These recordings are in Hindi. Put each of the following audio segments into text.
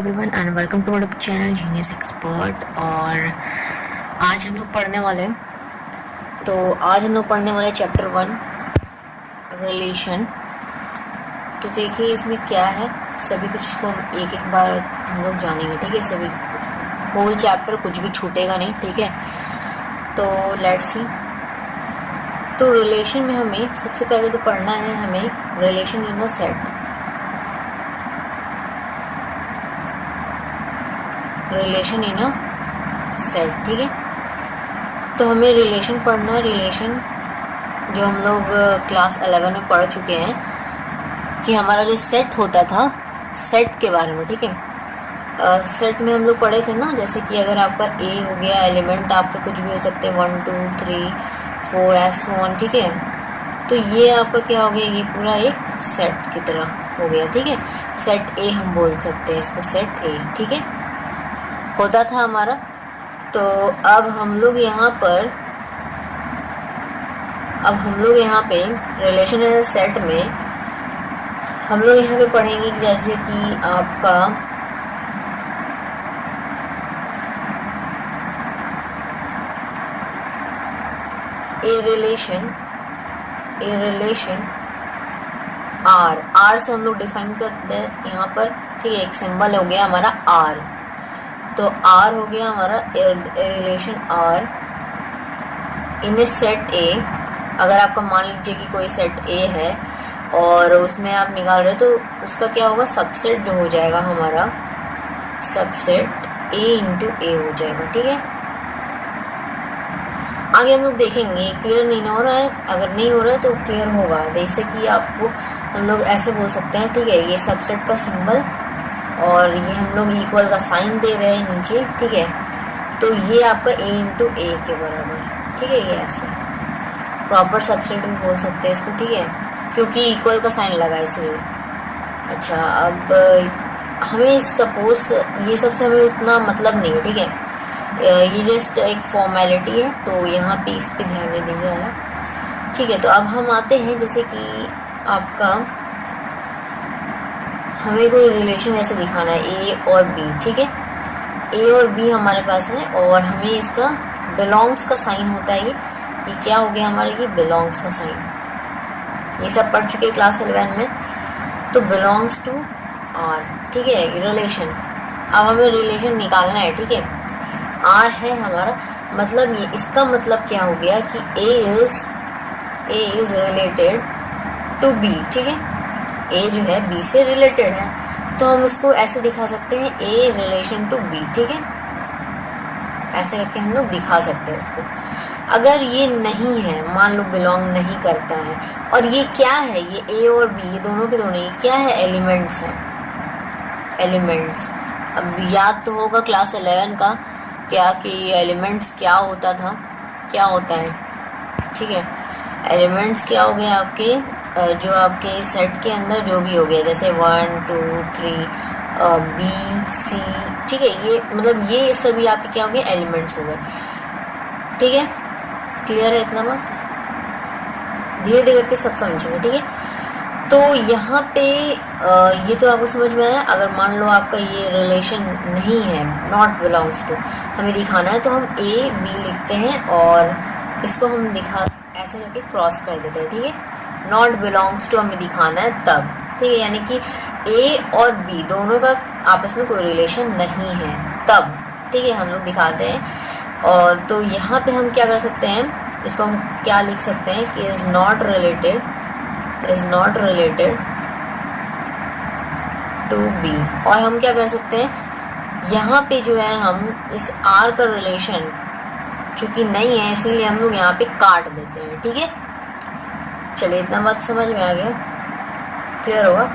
Everyone and welcome to my channel genius expert. और आज हम लोग पढ़ने वाले चैप्टर 1 रिलेशन। तो देखिए इसमें क्या है, सभी कुछ को एक एक बार हम लोग जानेंगे, ठीक है। सभी कुछ होल चैप्टर कुछ भी छूटेगा नहीं, ठीक है। तो लेट्स सी। तो रिलेशन में हमें सबसे पहले तो पढ़ना है हमें relation in a set. Relation in a set, ठीक है। तो हमें रिलेशन पढ़ना है, रिलेशन जो हम लोग क्लास 11 में पढ़ चुके हैं कि हमारा जो सेट होता था, सेट के बारे में, ठीक है। सेट में हम लोग पढ़े थे ना, जैसे कि अगर आपका ए हो गया, एलिमेंट आपके कुछ भी हो सकते हैं 1 2 3 4 ऐसे 1, ठीक है। तो ये आपका क्या हो गया, ये पूरा एक सेट की तरह हो गया, ठीक है। सेट ए हम बोल सकते हैं इसको, सेट ए, ठीक है, होता था हमारा। तो अब हम लोग यहाँ पे रिलेशन सेट में हम लोग यहाँ पे पढ़ेंगे जैसे कि आपका ए रिलेशन आर से हम लोग डिफाइन करते हैं यहाँ पर, ठीक है। एक सिंबल हो गया हमारा आर, तो आर हो गया हमारा relation R in a set A. अगर आपका मान लीजिए कि कोई सेट ए है और उसमें आप निकाल रहे हो, तो उसका क्या होगा, सबसेट जो हो जाएगा हमारा, सबसेट ए इंटू ए हो जाएगा, ठीक है। आगे हम लोग देखेंगे, क्लियर नहीं हो रहा है, अगर नहीं हो रहा है तो क्लियर होगा। जैसे कि आपको हम लोग ऐसे बोल सकते हैं, ठीक है, ये सबसेट का सिंबल और ये हम लोग इक्वल का साइन दे रहे हैं नीचे, ठीक है। तो ये आपका ए इंटू ए के बराबर, ठीक है। ये ऐसे प्रॉपर सबसेट भी बोल सकते हैं इसको, ठीक है, क्योंकि इक्वल का साइन लगा इसलिए। अच्छा, अब हमें सपोज ये सबसे हमें उतना मतलब नहीं है, ठीक है, ये जस्ट एक फॉर्मेलिटी है, तो यहाँ पे इस पे ध्यान नहीं दीजिएगा, ठीक है। तो अब हम आते हैं, जैसे कि आपका हमें कोई रिलेशन ऐसे दिखाना है ए और बी, ठीक है। ए और बी हमारे पास है और हमें इसका बिलोंग्स का साइन होता है, ये क्या हो गया हमारा, ये बिलोंग्स का साइन। ये सब पढ़ चुके हैं क्लास 11 में। तो बिलोंग्स टू आर, ठीक है, रिलेशन। अब हमें रिलेशन निकालना है, ठीक है। आर है हमारा, मतलब ये इसका मतलब क्या हो गया कि ए इज रिलेटेड टू बी, ठीक है। ए जो है बी से रिलेटेड है, तो हम उसको ऐसे दिखा सकते हैं, ए रिलेशन टू बी, ठीक है। ऐसे करके हम लोग दिखा सकते हैं उसको। अगर ये नहीं है, मान लो बिलोंग नहीं करता है, और ये क्या है, ये ए और बी, ये दोनों के दोनों, ये क्या है, एलिमेंट्स हैं, एलिमेंट्स। अब याद तो होगा क्लास 11 का क्या कि एलिमेंट्स क्या होता था, क्या होता है, ठीक है। एलिमेंट्स क्या हो गए आपके, जो आपके सेट के अंदर जो भी हो गया, जैसे 1 2 3 बी सी, ठीक है, ये मतलब ये सभी आपके क्या हो गए, एलिमेंट्स हो गए, ठीक है। क्लियर है इतना बात, धीरे धीरे करके सब समझेंगे, ठीक है। तो यहाँ पे ये तो आपको समझ में आया। अगर मान लो आपका ये रिलेशन नहीं है, नॉट बिलोंग्स टू, हमें दिखाना है, तो हम ए बी लिखते हैं और इसको हम दिखा ऐसे करके क्रॉस कर देते हैं, ठीक है। नॉट बिलोंग्स टू हमें दिखाना है तब, ठीक है, यानी कि ए और बी दोनों का आपस में कोई रिलेशन नहीं है तब, ठीक है, हम लोग दिखाते हैं। और तो यहाँ पे हम क्या कर सकते हैं, इसको हम क्या लिख सकते हैं कि is not related to B. और हम क्या कर सकते हैं, यहाँ पे जो है हम इस आर का रिलेशन चूँकि नहीं है, इसीलिए हम लोग यहाँ पे काट देते हैं, ठीक है। चलिए इतना बात समझ में आ गया, क्लियर होगा।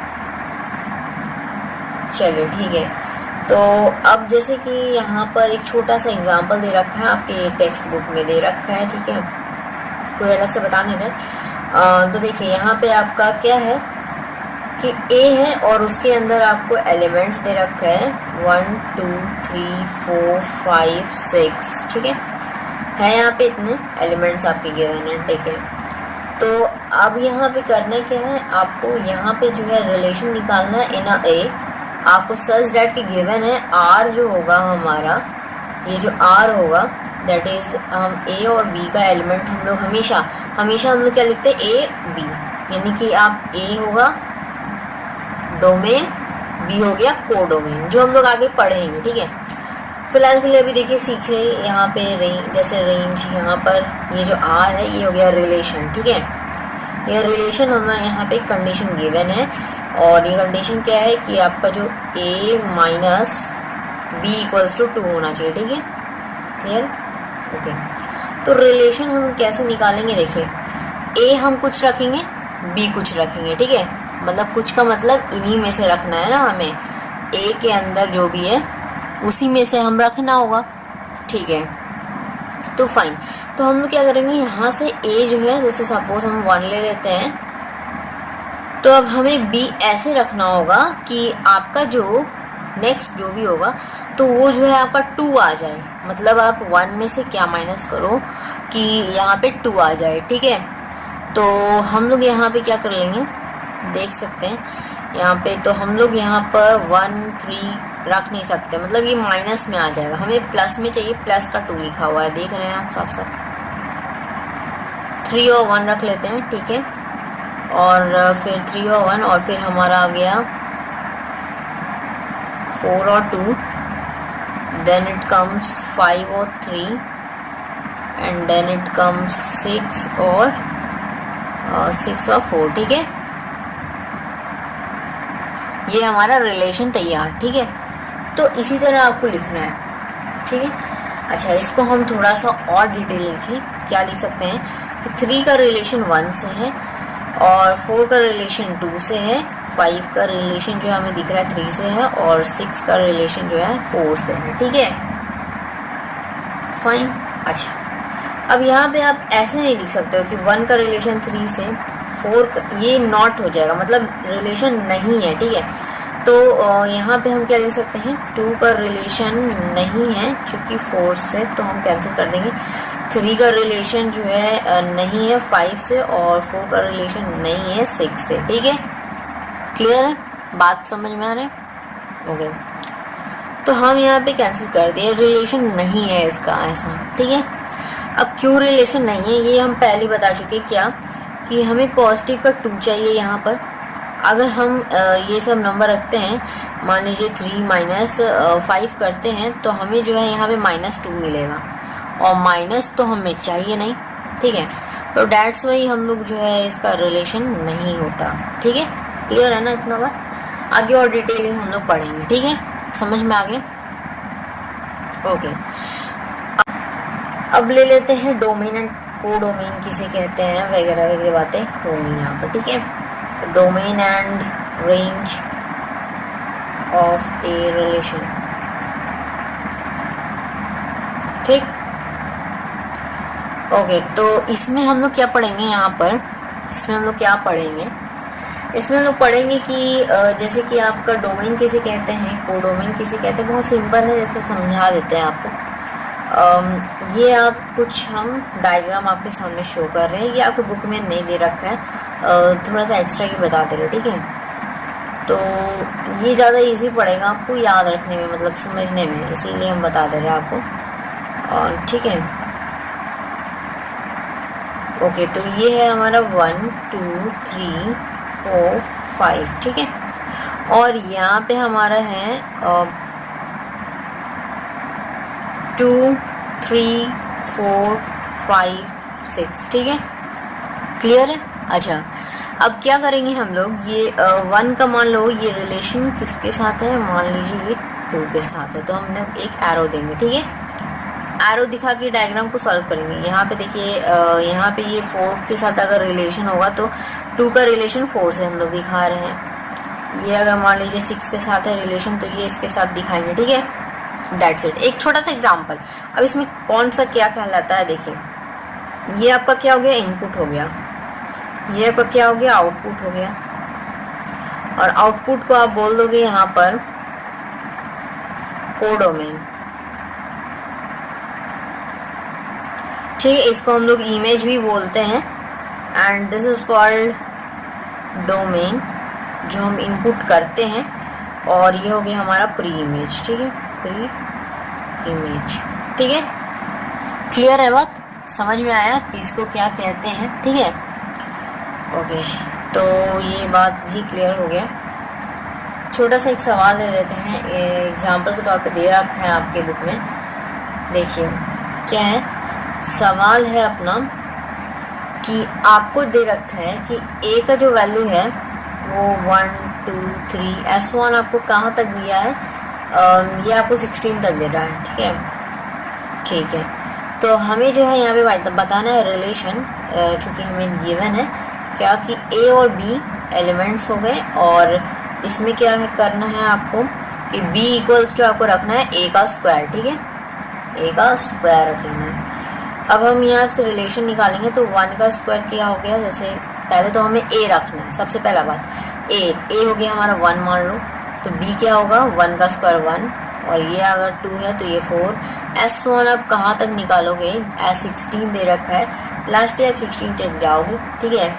चलिए ठीक है। तो अब जैसे कि यहाँ पर एक छोटा सा एग्जांपल दे रखा है, आपके टेक्स्ट बुक में दे रखा है, ठीक है, कोई अलग से बता नहीं रहे। तो देखिए यहाँ पे आपका क्या है कि ए है और उसके अंदर आपको एलिमेंट्स दे रखा है 1 2 3 4 5 6, ठीक है यहाँ पे इतने एलिमेंट्स आपके गिवन है, ठीक है। तो अब यहाँ पे करना क्या है, आपको यहाँ पे जो है रिलेशन निकालना है इन ए आपको सच डैट की गिवन है आर जो होगा हमारा, ये जो आर होगा दैट इज हम ए और बी का एलिमेंट हम लोग हमेशा हम लोग क्या लिखते हैं ए बी, यानी कि आप ए होगा डोमेन, बी हो गया कोडोमेन, जो हम लोग आगे पढ़ेंगे, ठीक है। फिलहाल के लिए अभी देखिए सीख रहे यहाँ पे रेंज, जैसे रेंज यहाँ पर ये जो आर है ये हो गया रिलेशन, ठीक है। ये रिलेशन हमें यहाँ पे कंडीशन गिवन है और ये कंडीशन क्या है कि आपका जो a minus B equals to 2 होना चाहिए, ठीक है, क्लियर, ओके। तो रिलेशन हम कैसे निकालेंगे, देखिए a हम कुछ रखेंगे, b कुछ रखेंगे, ठीक है, मतलब कुछ का मतलब इन्हीं में से रखना है ना हमें, a के अंदर जो भी है उसी में से हम रखना होगा, ठीक है। तो फाइन, तो हम लोग क्या करेंगे, यहाँ से a जो है जैसे सपोज हम 1 ले लेते हैं, तो अब हमें b ऐसे रखना होगा कि आपका जो नेक्स्ट जो भी होगा तो वो जो है आपका 2 आ जाए, मतलब आप 1 में से क्या माइनस करो कि यहाँ पे 2 आ जाए, ठीक है। तो हम लोग यहाँ पे क्या कर लेंगे, देख सकते हैं यहाँ पे, तो हम लोग यहाँ पर 1 3 रख नहीं सकते, मतलब ये माइनस में आ जाएगा, हमें प्लस में चाहिए, प्लस का 2 लिखा हुआ है, देख रहे हैं आप साफ साफ। 3 और 1 रख लेते हैं, ठीक है, और फिर 3 और 1 और फिर हमारा आ गया 4 और 2, देन इट कम्स 5 और 3 एंड देन इट कम्स 6 और 4, ठीक है। ये हमारा रिलेशन तैयार, ठीक है। तो इसी तरह आपको लिखना है, ठीक है। अच्छा, इसको हम थोड़ा सा और डिटेल लिखें, क्या लिख सकते हैं कि 3 का रिलेशन 1 से है और 4 का रिलेशन 2 से है, 5 का रिलेशन जो हमें दिख रहा है 3 से है और 6 का रिलेशन जो है 4 से है, ठीक है, फाइन। अच्छा, अब यहाँ पे आप ऐसे नहीं लिख सकते हो कि 1 का रिलेशन 3 से, 4 का, ये नॉट हो जाएगा, मतलब रिलेशन नहीं है, ठीक है। तो यहाँ पे हम क्या लिख सकते हैं, 2 का रिलेशन नहीं है चूँकि 4 से, तो हम कैंसिल कर देंगे। 3 का रिलेशन जो है नहीं है 5 से और 4 का रिलेशन नहीं है 6 से, ठीक है, क्लियर है, बात समझ में आ रहा है, ओके। तो हम यहाँ पे कैंसिल कर दिए, रिलेशन नहीं है इसका ऐसा, ठीक है। अब क्यों रिलेशन नहीं है ये हम पहले बता चुके, क्या कि हमें पॉजिटिव का 2 चाहिए यहाँ पर। अगर हम ये सब नंबर रखते हैं, मान लीजिए 3 माइनस 5 करते हैं, तो हमें जो है यहाँ पे -2 मिलेगा और माइनस तो हमें चाहिए नहीं, ठीक है। तो डैट्स वाई हम लोग जो है इसका रिलेशन नहीं होता, ठीक है, क्लियर है ना इतना बात। आगे और डिटेलिंग हम लोग पढ़ेंगे, ठीक है, समझ में आ गया, ओके। अब ले लेते हैं डोमेन एंड कोडोमेन किसे कहते हैं, वगैरह वगैरह बातें होंगी यहाँ पर, ठीक है। Domain and range of a relation, ठीक, ओके। तो इसमें हम लोग क्या पढ़ेंगे, यहाँ पर इसमें हम लोग क्या पढ़ेंगे, इसमें हम लोग पढ़ेंगे कि जैसे कि आपका डोमेन किसे कहते हैं, कोडोमेन किसे कहते हैं, बहुत सिंपल है, जैसे समझा देते हैं आपको। ये आप कुछ हम डायग्राम आपके सामने शो कर रहे हैं, ये आपको बुक में नहीं दे रखा है, थोड़ा सा एक्स्ट्रा ही बता दे रहे, ठीक है। तो ये ज़्यादा इजी पड़ेगा आपको याद रखने में, मतलब समझने में, इसीलिए हम बता दे रहे हैं आपको, और ठीक है, ओके। तो ये है हमारा 1 2 3 4 5, ठीक है। और यहाँ पे हमारा है 2 3 4 5 6, ठीक है, क्लियर है। अच्छा, अब क्या करेंगे हम लोग, ये 1 का मान लो ये रिलेशन किसके साथ है, मान लीजिए ये 2 के साथ है, तो हमने एक एरो देंगे, ठीक है। एरो दिखा के डायग्राम को सॉल्व करेंगे। यहाँ पे देखिए, यहाँ पे ये 4 के साथ अगर रिलेशन होगा तो 2 का रिलेशन 4 से हम लोग दिखा रहे हैं। ये अगर मान लीजिए 6 के साथ है रिलेशन, तो ये इसके साथ दिखाएंगे, ठीक है, दैट्स इट। एक छोटा सा एग्जाम्पल, अब इसमें कौन सा क्या कहलाता है, देखिए ये आपका क्या हो गया, इनपुट हो गया, ये आपका क्या हो गया, आउटपुट हो गया, और आउटपुट को आप बोल दोगे यहाँ पर कोडोमेन, ठीक है। इसको हम लोग इमेज भी बोलते हैं, and this is called domain, जो हम इनपुट करते हैं और ये हो गया हमारा प्री इमेज, ठीक है, प्री इमेज, ठीक है। क्लियर है बात, समझ में आया कि इसको क्या कहते हैं, ठीक है। ओके, तो ये बात भी क्लियर हो गया। छोटा सा एक सवाल ले लेते हैं, एग्जाम्पल के तौर पे दे रखा है आपके बुक में। देखिए क्या है, सवाल है अपना कि आपको दे रखा है कि ए का जो वैल्यू है वो 1 2 3 S1 आपको कहाँ तक दिया है, ये आपको 16 तक दे रहा है, ठीक है, ठीक है। तो हमें जो है यहाँ पे बताना है रिलेशन, चूँकि हमें गिवन है क्या कि ए और बी एलिमेंट्स हो गए, और इसमें क्या है करना है आपको कि b इक्वल्स टू आपको रखना है a का स्क्वायर, ठीक है, a का स्क्वायर रख लेना है। अब हम यहाँ से रिलेशन निकालेंगे तो 1 का स्क्वायर क्या हो गया, जैसे पहले तो हमें a रखना है, सबसे पहला बात a हो गया हमारा 1 मान लो, तो b क्या होगा 1 का स्क्वायर 1, और ये अगर 2 है तो ये 4। S1 आप कहाँ तक निकालोगे, S16 दे रखा है, लास्टली आप 16 तक जाओगे, ठीक है।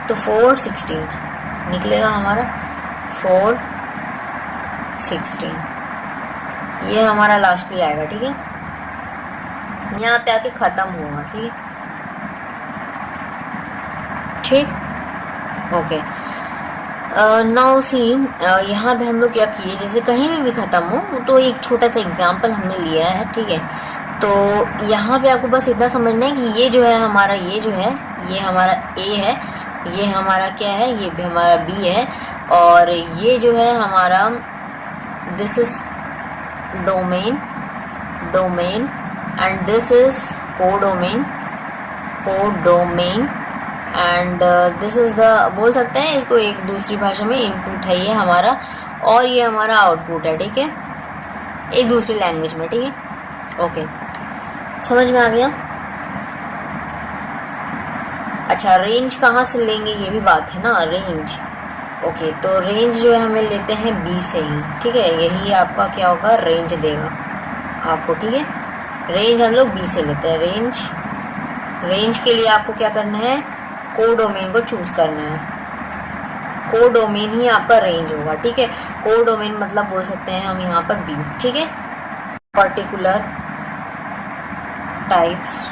तो 4 16 निकलेगा हमारा, 4 16 ये हमारा लास्टली आएगा, ठीक है। यहाँ पे आके ख़त्म होगा, ठीक है, ठीक, ओके। नाउ सी, यहाँ पे हम लोग क्या किए, जैसे कहीं में भी ख़त्म हो तो एक छोटा सा एग्जांपल हमने लिया है, ठीक है। तो यहाँ पे आपको बस इतना समझना है कि ये जो है हमारा, ये जो है ये हमारा A है, ये हमारा क्या है, ये भी हमारा B है, और ये जो है हमारा this is domain, domain, and this is codomain, codomain, and this is the, बोल सकते हैं इसको एक दूसरी भाषा में इनपुट है ये हमारा, और ये हमारा आउटपुट है, ठीक है, एक दूसरी लैंग्वेज में, ठीक है, ओके, समझ में आ गया। अच्छा, रेंज कहाँ से लेंगे ये भी बात है ना, रेंज, ओके। तो रेंज जो है हमें लेते हैं बी से ही, ठीक है, यही आपका क्या होगा, रेंज देगा आपको, ठीक है। रेंज हम लोग बी से लेते हैं, रेंज, रेंज के लिए आपको क्या करना है, कोडोमेन को चूज करना है, कोडोमेन ही आपका रेंज होगा, ठीक है। कोडोमेन मतलब बोल सकते हैं हम यहाँ पर बी, ठीक है। पर्टिकुलर टाइप्स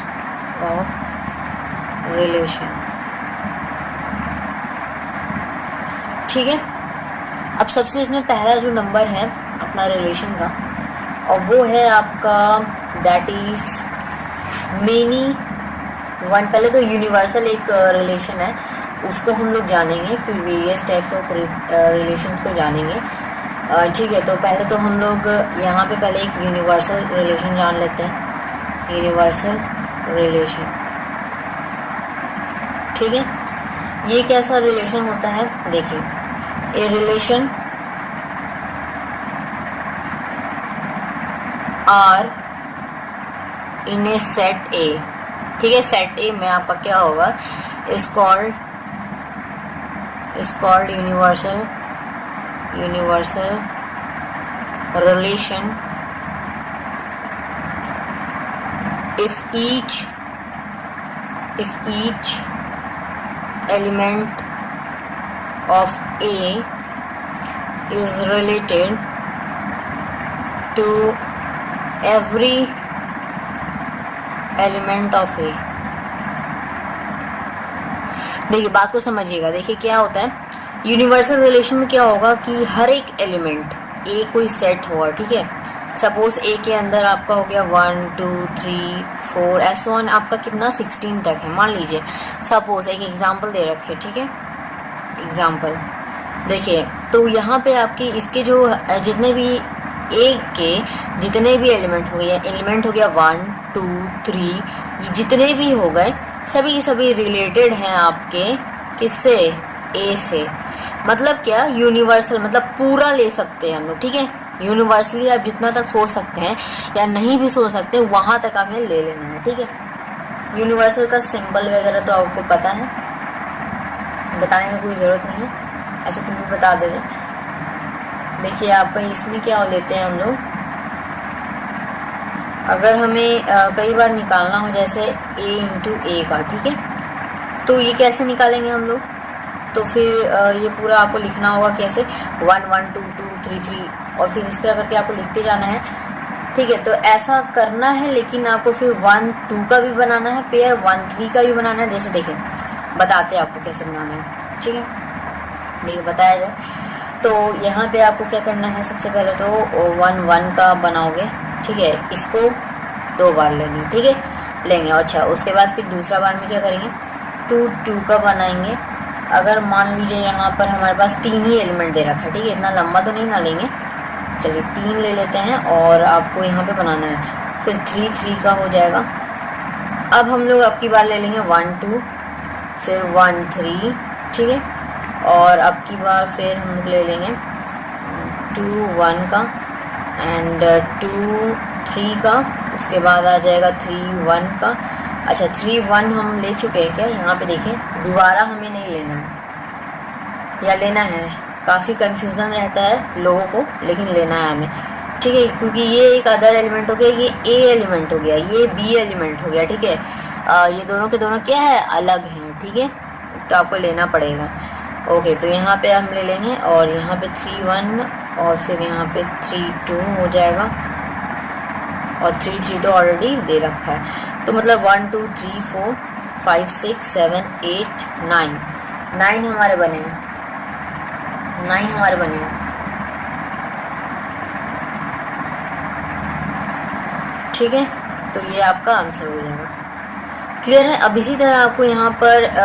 ऑफ रिलेशन, ठीक है। अब सबसे इसमें पहला जो नंबर है अपना रिलेशन का, और वो है आपका दैट इज मेनी वन। पहले तो यूनिवर्सल एक रिलेशन है, उसको हम लोग जानेंगे, फिर वेरियस टाइप्स ऑफ रिलेशंस को जानेंगे, ठीक है। तो पहले तो हम लोग यहाँ पे पहले एक यूनिवर्सल रिलेशन जान लेते हैं, यूनिवर्सल रिलेशन, ठीक है। ये कैसा रिलेशन होता है, देखिए, a relation R in a set A, ठीक है, सेट ए में आपका क्या होगा, is called universal, universal relation if each element of A is related to every element of A। देखिए बात को समझिएगा, देखिए क्या होता है यूनिवर्सल रिलेशन में, क्या होगा कि हर एक एलिमेंट ए कोई सेट होगा, ठीक है। सपोज ए के अंदर आपका हो गया 1 2 3 4 S1 आपका कितना 16 तक है, मान लीजिए, सपोज एक एग्जांपल दे रखे, ठीक है, एग्जांपल देखिए। तो यहाँ पे आपके इसके जो जितने भी ए के जितने भी एलिमेंट हो गए, एलिमेंट हो गया 1 2 3, ये जितने भी हो गए सभी सभी रिलेटेड हैं आपके किससे, ए से। मतलब क्या, यूनिवर्सल मतलब पूरा ले सकते हैं हम लोग, ठीक है। यूनिवर्सली आप जितना तक सोच सकते हैं या नहीं भी सोच सकते वहाँ तक हमें ले लेना है, ठीक है। यूनिवर्सल का सिंबल वगैरह तो आपको पता है, बताने की कोई ज़रूरत नहीं है, ऐसे फिर भी बता दे रहे हैं। देखिए आप इसमें क्या लेते हैं हम लोग, अगर हमें कई बार निकालना हो जैसे a इंटू ए का, ठीक है, तो ये कैसे निकालेंगे हम लोग, तो फिर ये पूरा आपको लिखना होगा कैसे 1 1 2 2 3 3 और फिर इस तरह करके आपको लिखते जाना है, ठीक है। तो ऐसा करना है, लेकिन आपको फिर 1 2 का भी बनाना है पेयर, 1 3 का भी बनाना है। जैसे देखें बताते हैं आपको कैसे बनाना है, ठीक है, देखिए बताया जाए। तो यहाँ पे आपको क्या करना है, सबसे पहले तो 1 1 का बनाओगे, ठीक है, इसको 2 बार लेंगे, ठीक है, लेंगे। अच्छा उसके बाद फिर दूसरा बार में क्या करेंगे 2 2 का बनाएंगे। अगर मान लीजिए यहाँ पर हमारे पास 3 ही एलिमेंट दे रखा है, ठीक है, इतना लंबा तो नहीं ना लेंगे, चलिए 3 ले लेते हैं और आपको यहाँ पे बनाना है। फिर 3 3 का हो जाएगा। अब हम लोग अब की बार ले लेंगे 1 2 फिर 1 3, ठीक है, और अब की बार फिर हम लोग ले लेंगे 2 1 का एंड 2 3 का। उसके बाद आ जाएगा 3 1 का। अच्छा 3 1 हम ले चुके हैं क्या, यहाँ पे देखें, दोबारा हमें नहीं लेना है या लेना है, काफ़ी कंफ्यूजन रहता है लोगों को, लेकिन लेना है हमें, ठीक है, क्योंकि ये एक अदर एलिमेंट हो गया, ये ए एलिमेंट हो गया, ये बी एलिमेंट हो गया, ठीक है। ये दोनों के दोनों क्या है, अलग हैं, ठीक है, तो आपको लेना पड़ेगा। ओके तो यहाँ पे हम ले लेंगे और यहाँ पे 3 1 और फिर यहाँ पे 3 2 हो जाएगा और 3 3 तो ऑलरेडी दे रखा है। तो मतलब 1 2 3 4 5 6 7 8 9 9 हमारे बने हैं, 9 हमारे बने हैं, ठीक है। तो ये आपका आंसर हो जाएगा, क्लियर है। अब इसी तरह आपको यहाँ पर a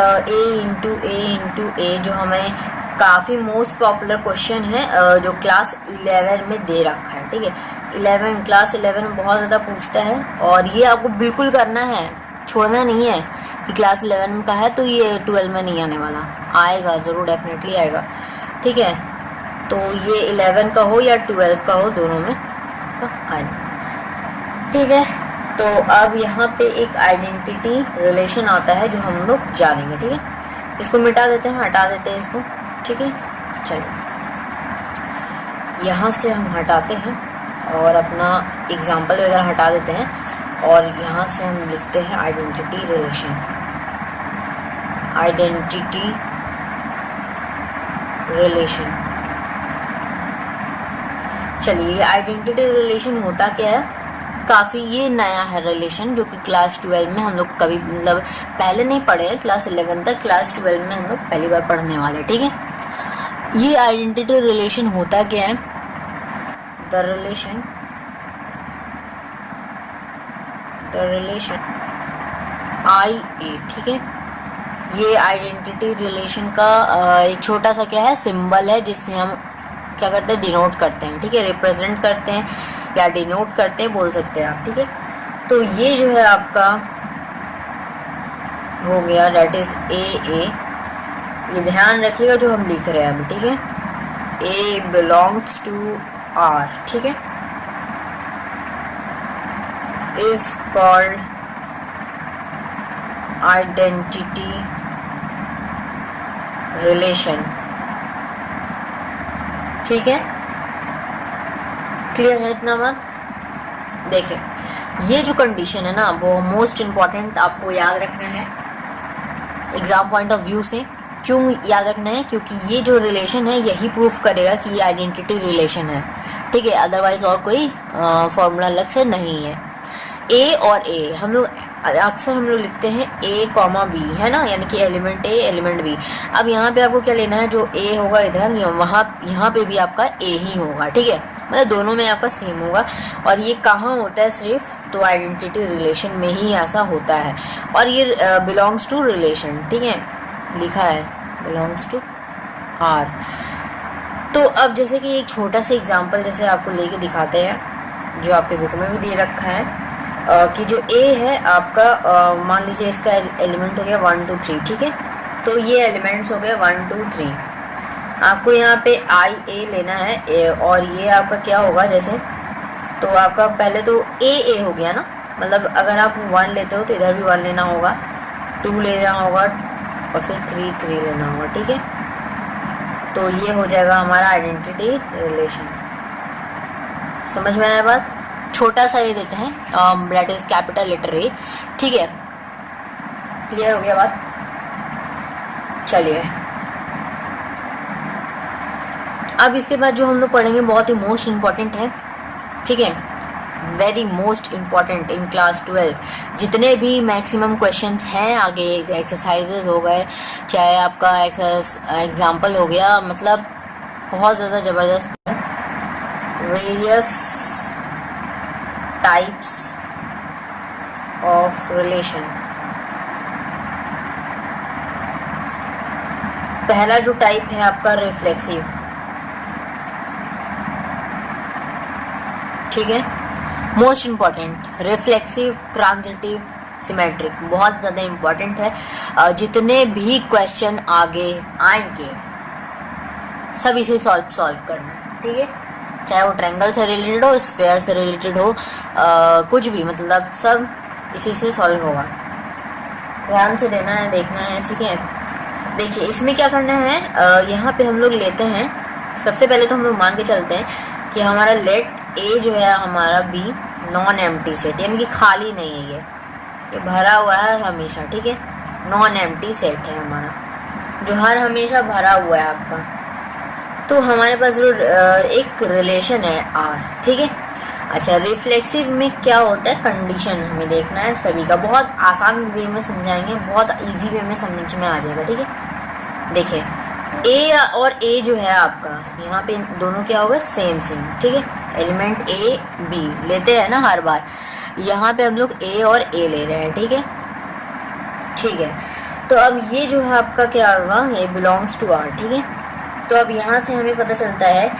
जो हमें काफ़ी मोस्ट पॉपुलर क्वेश्चन है, जो क्लास 11 में दे रखा है, ठीक है, 11 क्लास 11 में बहुत ज़्यादा पूछता है और ये आपको बिल्कुल करना है, छोड़ना नहीं है कि क्लास 11 में का है तो ये 12 में नहीं आने वाला, आएगा ज़रूर, डेफिनेटली आएगा, ठीक है। तो ये 11 का हो या 12 का हो, दोनों में आएगा, ठीक है। तो अब यहाँ पे एक आइडेंटिटी रिलेशन आता है जो हम लोग जानेंगे, ठीक है। इसको मिटा देते हैं, हटा देते हैं इसको, ठीक है। चलिए यहाँ से हम हटाते हैं और अपना एग्जाम्पल वगैरह हटा देते हैं और यहाँ से हम लिखते हैं आइडेंटिटी रिलेशन, आइडेंटिटी रिलेशन। चलिए आइडेंटिटी रिलेशन होता क्या है, काफ़ी ये नया है रिलेशन, जो कि क्लास 12 में हम लोग कभी मतलब पहले नहीं पढ़े हैं, क्लास 11 तक, क्लास 12 में हम लोग पहली बार पढ़ने वाले, ठीक है। ये आइडेंटिटी रिलेशन होता क्या है, द रिलेशन आई ए, ठीक है। ये आइडेंटिटी रिलेशन का एक छोटा सा क्या है, सिंबल है, जिससे हम क्या करते हैं, डिनोट करते हैं, ठीक है, रिप्रेजेंट करते हैं या डिनोट करते हैं, बोल सकते हैं आप, ठीक है। तो ये जो है आपका हो गया, डेट इज ए। ये ध्यान रखिएगा जो हम लिख रहे हैं अभी, ठीक है, ए बिलोंग्स टू आर, ठीक है, इज कॉल्ड आइडेंटिटी रिलेशन, ठीक है, क्लियर है इतना बात। देखिए ये जो कंडीशन है ना, वो मोस्ट इम्पॉर्टेंट आपको याद रखना है एग्जाम पॉइंट ऑफ व्यू से। क्यों याद रखना है, क्योंकि ये जो रिलेशन है यही प्रूफ करेगा कि ये आइडेंटिटी रिलेशन है, ठीक है, अदरवाइज और कोई फॉर्मूला अलग से नहीं है। ए और ए हम लोग अक्सर हम लोग लिखते हैं ए कॉमा बी, है ना, यानी कि एलिमेंट ए एलिमेंट बी। अब यहाँ पे आपको क्या लेना है, जो ए होगा इधर, वहाँ यहाँ पे भी आपका ए ही होगा, ठीक है, मतलब दोनों में आपका सेम होगा। और ये कहाँ होता है, सिर्फ तो आइडेंटिटी रिलेशन में ही ऐसा होता है। और ये बिलोंग्स टू रिलेशन, ठीक है, लिखा है बिलोंग्स टू आर। तो अब जैसे कि एक छोटा सा एग्जांपल जैसे आपको लेके दिखाते हैं, जो आपके बुक में भी दे रखा है, कि जो ए है आपका, मान लीजिए इसका एलिमेंट हो गया 1 2 3, ठीक है। तो ये एलिमेंट्स हो गए 1 2 3। आपको यहाँ पे आई ए लेना है, और ये आपका क्या होगा, जैसे तो आपका पहले तो ए हो गया ना, मतलब अगर आप 1 लेते हो तो इधर भी 1 लेना होगा, 2 लेना होगा और फिर 3 3 लेना होगा, ठीक है। तो ये हो जाएगा हमारा आइडेंटिटी रिलेशन। समझ में आया बात, छोटा सा ये देते हैं, that is capital letter A, ठीक है, क्लियर हो गया बात। चलिए अब इसके बाद जो हम लोग पढ़ेंगे बहुत ही मोस्ट इम्पॉर्टेंट है, ठीक है, very most important in class 12। जितने भी मैक्सिमम क्वेश्चंस हैं आगे, एक्सरसाइजेज हो गए, चाहे आपका एग्जाम्पल हो गया, मतलब बहुत ज़्यादा ज़बरदस्त। Various types of relation. पहला जो टाइप है आपका रिफ्लेक्सिव, ठीक है, most important, reflexive, transitive, symmetric, बहुत ज़्यादा इम्पॉर्टेंट है। जितने भी क्वेश्चन आगे आएंगे सब इसे सॉल्व करना है, ठीक है, चाहे वो ट्रायंगल से रिलेटेड हो, स्फीयर से रिलेटेड हो, कुछ भी, मतलब सब इसी से सॉल्व होगा। ध्यान से देना है, देखना है, ठीक है। देखिए इसमें क्या करना है, यहाँ पे हम लोग लेते हैं, सबसे पहले तो हम लोग मान के चलते हैं कि हमारा लेट ए जो है हमारा बी नॉन एम्प्टी सेट, यानी कि खाली नहीं है, ये भरा हुआ है हमेशा, ठीक है, नॉन एम्प्टी सेट है हमारा, जो हर हमेशा भरा हुआ है आपका। तो हमारे पास जो एक रिलेशन है आर, ठीक है। अच्छा, रिफ्लेक्सिव में क्या होता है, कंडीशन हमें देखना है सभी का, बहुत आसान वे में समझाएंगे, बहुत इजी वे में समझ में आ जाएगा, ठीक है। देखिए ए और ए जो है आपका, यहाँ पे दोनों क्या होगा, सेम, ठीक है, एलिमेंट ए बी लेते हैं ना हर बार, यहाँ पे हम लोग ए और ए ले रहे हैं, ठीक है, ठीक है। तो अब ये जो है आपका क्या होगा, ये बिलोंग्स टू आर, ठीक है। तो अब यहाँ से हमें पता चलता है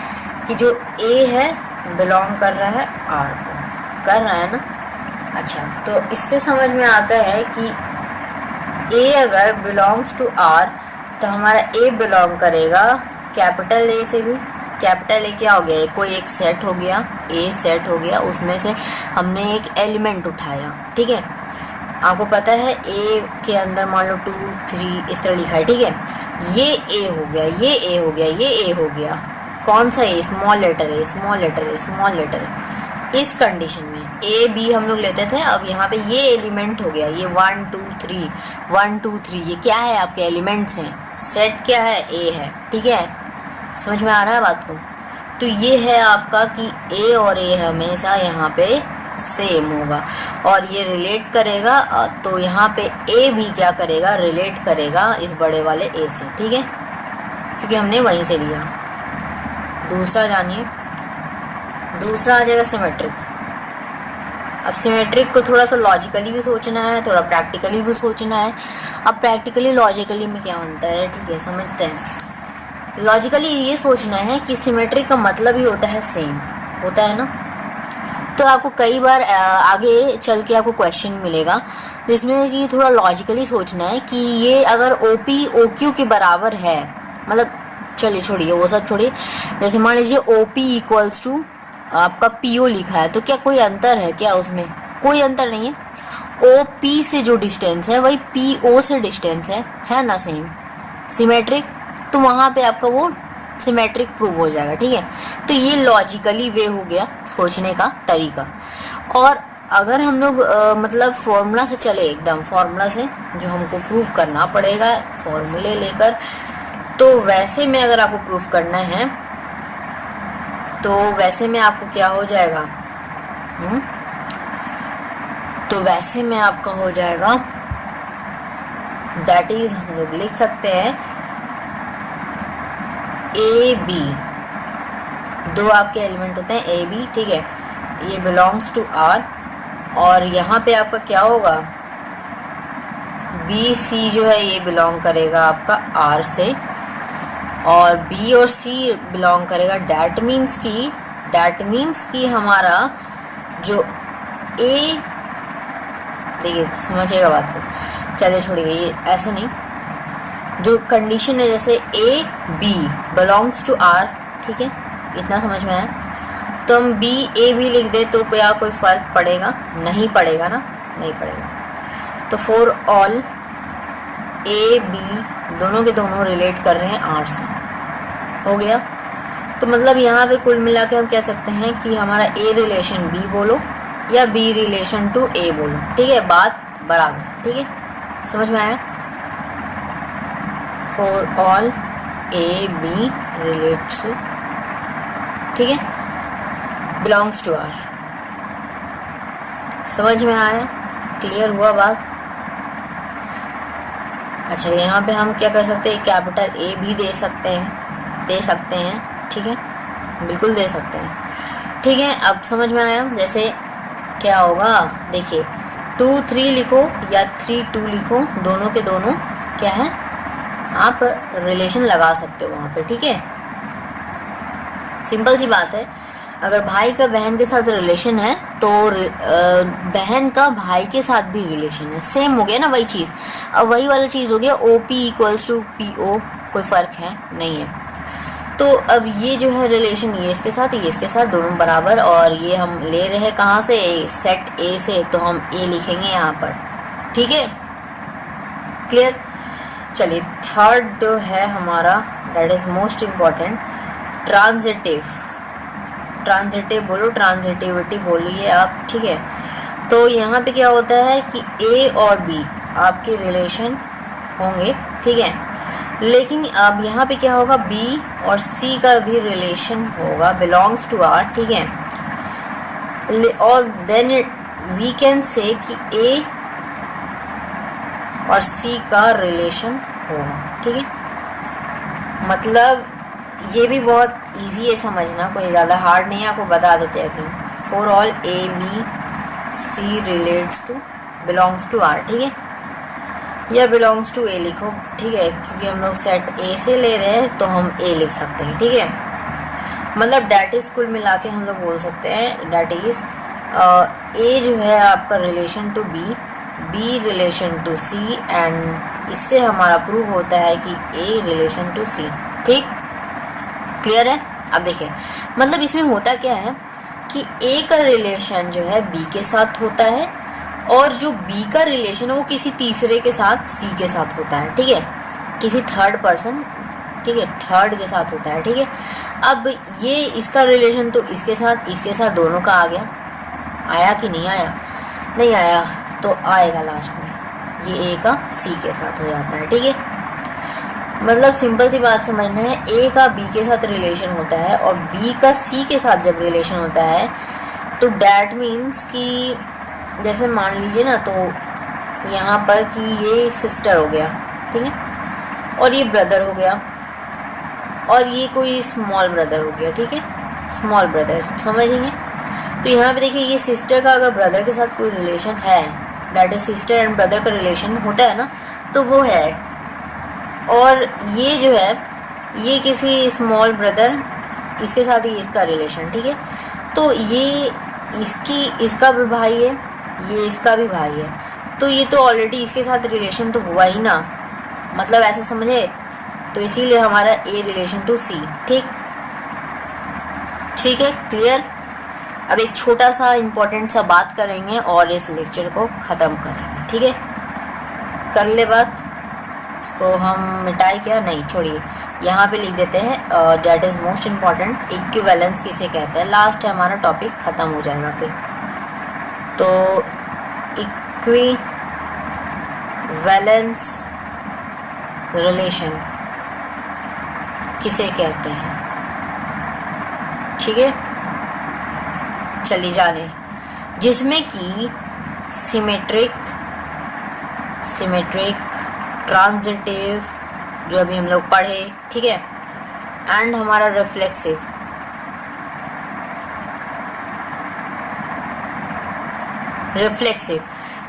कि जो ए है बिलोंग कर रहा है आर को, कर रहा है ना। अच्छा, तो इससे समझ में आता है कि ए अगर बिलोंग्स टू आर तो हमारा ए बिलोंग करेगा कैपिटल ए से भी। कैपिटल ए क्या हो गया, कोई एक सेट हो गया, ए सेट हो गया, उसमें से हमने एक एलिमेंट उठाया, ठीक है। आपको पता है ए के अंदर मान लो 2 3 इस तरह लिखा है, ठीक है, ये ए हो गया, ये ए हो गया, ये ए हो गया, कौन सा ए, स्मॉल लेटर है, स्मॉल लेटर है, स्मॉल लेटर है। इस कंडीशन में ए बी हम लोग लेते थे, अब यहाँ पे ये एलिमेंट हो गया, ये 1 2 3 1 2 3, ये क्या है, आपके एलिमेंट्स हैं, सेट क्या है, ए है, ठीक है, समझ में आ रहा है बात को। तो ये है आपका कि ए और ए हमेशा यहाँ पे सेम होगा और ये रिलेट करेगा, तो यहाँ पे ए भी क्या करेगा, रिलेट करेगा इस बड़े वाले ए से, ठीक है, क्योंकि हमने वहीं से लिया। दूसरा जानिए, दूसरा आ जाएगा सिमेट्रिक। अब सिमेट्रिक को थोड़ा सा लॉजिकली भी सोचना है, थोड़ा प्रैक्टिकली भी सोचना है। अब प्रैक्टिकली लॉजिकली में क्या बनता है, ठीक है, समझते हैं। लॉजिकली ये सोचना है कि सिमेट्रिक का मतलब ही होता है सेम, होता है ना। तो आपको कई बार आगे चल के आपको क्वेश्चन मिलेगा जिसमें कि थोड़ा लॉजिकली सोचना है कि ये अगर OP OQ के बराबर है, मतलब चलिए छोड़िए वो सब छोड़िए, जैसे मान लीजिए OP इक्वल्स टू आपका PO लिखा है, तो क्या कोई अंतर है क्या, उसमें कोई अंतर नहीं है। OP से जो डिस्टेंस है वही PO से डिस्टेंस है ना, सेम, सिमेट्रिक, तो वहाँ पे आपका वो सिमेट्रिक प्रूव हो जाएगा, ठीक है। तो ये लॉजिकली वे हो गया सोचने का तरीका। और अगर हम लोग मतलब फॉर्मूला से चले, एकदम फॉर्मूला से जो हमको प्रूव करना पड़ेगा फॉर्मूले लेकर, तो वैसे में अगर आपको प्रूव करना है तो वैसे में आपको क्या हो जाएगा, तो वैसे में आपका हो जाएगा, दैट इज हम लोग लिख सकते हैं ए बी, दो आपके एलिमेंट होते हैं ए बी, ठीक है, ये बिलोंग्स टू आर, और यहाँ पे आपका क्या होगा, बी सी जो है ये बिलोंग करेगा आपका आर से, और बी और सी बिलोंग करेगा, डैट मीन्स की हमारा जो ए, देखिए समझिएगा बात को, चलिए छोड़िए ये ऐसे नहीं, जो कंडीशन है जैसे A B belongs to R, ठीक है, इतना समझ में आया। तो हम बी ए भी लिख दे तो क्या कोई फ़र्क पड़ेगा, नहीं पड़ेगा ना, नहीं पड़ेगा। तो फॉर ऑल ए बी दोनों के दोनों रिलेट कर रहे हैं आर से, हो गया। तो मतलब यहाँ पे कुल मिला के हम कह सकते हैं कि हमारा ए रिलेशन बी बोलो या बी रिलेशन टू ए बोलो, ठीक है, बात बराबर, ठीक है, समझ में आया। For all A B relates ठीक है, बिलोंग्स टू आर। समझ में आया, क्लियर हुआ बात? अच्छा, यहाँ पे हम क्या कर सकते हैं, कैपिटल ए भी दे सकते हैं, ठीक है, बिल्कुल दे सकते हैं, ठीक है। अब समझ में आया? जैसे क्या होगा, देखिए 2 3 लिखो या 3 2 लिखो, दोनों के दोनों क्या है, आप रिलेशन लगा सकते हो वहाँ पे, ठीक है। सिंपल सी बात है, अगर भाई का बहन के साथ रिलेशन है तो बहन का भाई के साथ भी रिलेशन है, सेम हो गया ना वही चीज़। अब वही वाली चीज़ हो गया OP इक्वल्स टू PO, कोई फ़र्क है नहीं है। तो अब ये जो है रिलेशन, ये इसके साथ दोनों बराबर, और ये हम ले रहे हैं कहाँ से, सेट A से, तो हम A लिखेंगे यहाँ पर, ठीक है, क्लियर। चलिए थर्ड जो है हमारा, that is most important, transitive बोलो, ट्रांजिटिविटी बोलिए आप, ठीक है। तो यहाँ पे क्या होता है कि A और B आपके रिलेशन होंगे, ठीक है, लेकिन अब यहाँ पे क्या होगा, B और C का भी रिलेशन होगा, बिलोंग्स टू आर, ठीक है। और देन वी कैन से कि A और C का रिलेशन होगा, ठीक है। मतलब ये भी बहुत इजी है समझना, कोई ज़्यादा हार्ड नहीं है, आपको बता देते हैं अभी। For all ABC relates to belongs to R, ठीक है, या बिलोंग्स टू A लिखो, ठीक है, क्योंकि हम लोग सेट A से ले रहे हैं तो हम A लिख सकते हैं, ठीक है। मतलब डैट इज़ कुल मिला के हम लोग बोल सकते हैं, डैट इज़ A जो है आपका relation to B relation to C, and इससे हमारा प्रूव होता है कि A रिलेशन टू C, ठीक, क्लियर है। अब देखिए, मतलब इसमें होता क्या है कि A का रिलेशन जो है B के साथ होता है, और जो B का रिलेशन है वो किसी तीसरे के साथ C के साथ होता है, ठीक है, किसी थर्ड पर्सन, ठीक है, थर्ड के साथ होता है, ठीक है। अब ये इसका रिलेशन तो इसके साथ दोनों का आ गया, आया कि नहीं आया? नहीं आया, तो आएगा लास्ट में, ये A का C के साथ हो जाता है, ठीक है। मतलब सिंपल सी बात समझना है, A का B के साथ रिलेशन होता है और B का C के साथ जब रिलेशन होता है तो डैट मीन्स कि जैसे मान लीजिए ना, तो यहाँ पर कि ये सिस्टर हो गया, ठीक है, और ये ब्रदर हो गया, और ये कोई स्मॉल ब्रदर हो गया, ठीक है, स्मॉल ब्रदर, समझेंगे। तो यहाँ पे देखिए, ये सिस्टर का अगर ब्रदर के साथ कोई रिलेशन है, that is sister and brother का रिलेशन होता है ना, तो वो है, और ये जो है ये किसी स्मॉल ब्रदर, इसके साथ ही इसका रिलेशन, ठीक है। तो ये इसका भी भाई है, ये इसका भी भाई है, तो ये तो ऑलरेडी इसके साथ रिलेशन तो हुआ ही ना, मतलब ऐसे समझे, तो इसीलिए हमारा A रिलेशन टू C, ठीक है, क्लियर। अब एक छोटा सा इम्पोर्टेंट सा बात करेंगे और इस लेक्चर को ख़त्म करेंगे, ठीक है, कर ले बात। इसको हम मिटाए क्या, नहीं छोड़िए, यहाँ पे लिख देते हैं, that is most important, equivalence किसे कहते हैं, लास्ट है हमारा टॉपिक, ख़त्म हो जाएगा फिर। तो इक्विवेलेंस रिलेशन किसे कहते हैं, ठीक है, चलिए जाने, जिसमें कि सिमेट्रिक, ट्रांजिटिव जो अभी हम लोग पढ़े, ठीक है, एंड हमारा रिफ्लेक्सिव,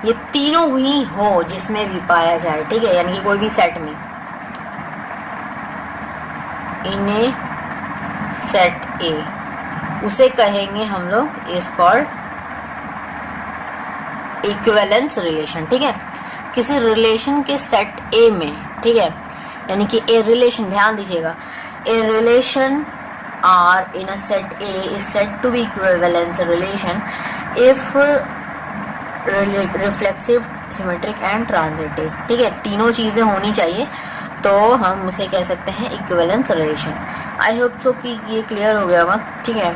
ये तीनों ही हो जिसमें भी पाया जाए, ठीक है, यानी कि कोई भी सेट में, इन्हें सेट A उसे कहेंगे हम लोग इज कॉल्ड इक्विवेलेंस रिलेशन, ठीक है। किसी रिलेशन के सेट A में, ठीक है, यानी कि ए रिलेशन, ध्यान दीजिएगा, a relation R in a set A is said to be equivalence relation if reflexive, symmetric and transitive, ठीक है, तीनों चीज़ें होनी चाहिए, तो हम उसे कह सकते हैं equivalence relation. I hope so कि ये क्लियर हो गया होगा, ठीक है।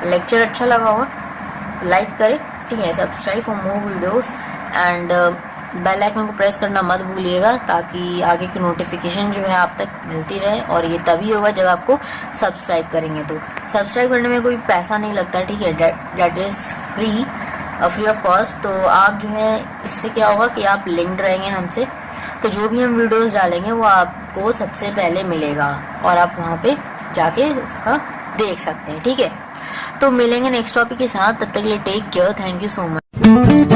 लेक्चर अच्छा लगा होगा, लाइक करें, ठीक है, subscribe for more videos, and bell icon को प्रेस करना मत भूलिएगा, ताकि आगे की नोटिफिकेशन जो है आप तक मिलती रहे। और ये तभी होगा जब आपको सब्सक्राइब करेंगे। तो सब्सक्राइब करने में कोई पैसा नहीं लगता, ठीक है, that is free of cost. तो आप जो है इससे क्या होगा कि आप लिंक्ड रहेंगे हमसे, तो जो भी हम वीडियोस डालेंगे वो आपको सबसे पहले मिलेगा और आप वहाँ पे जाके उसका देख सकते हैं, ठीक है। तो मिलेंगे नेक्स्ट टॉपिक के साथ, तब तक के लिए take care, thank you so much.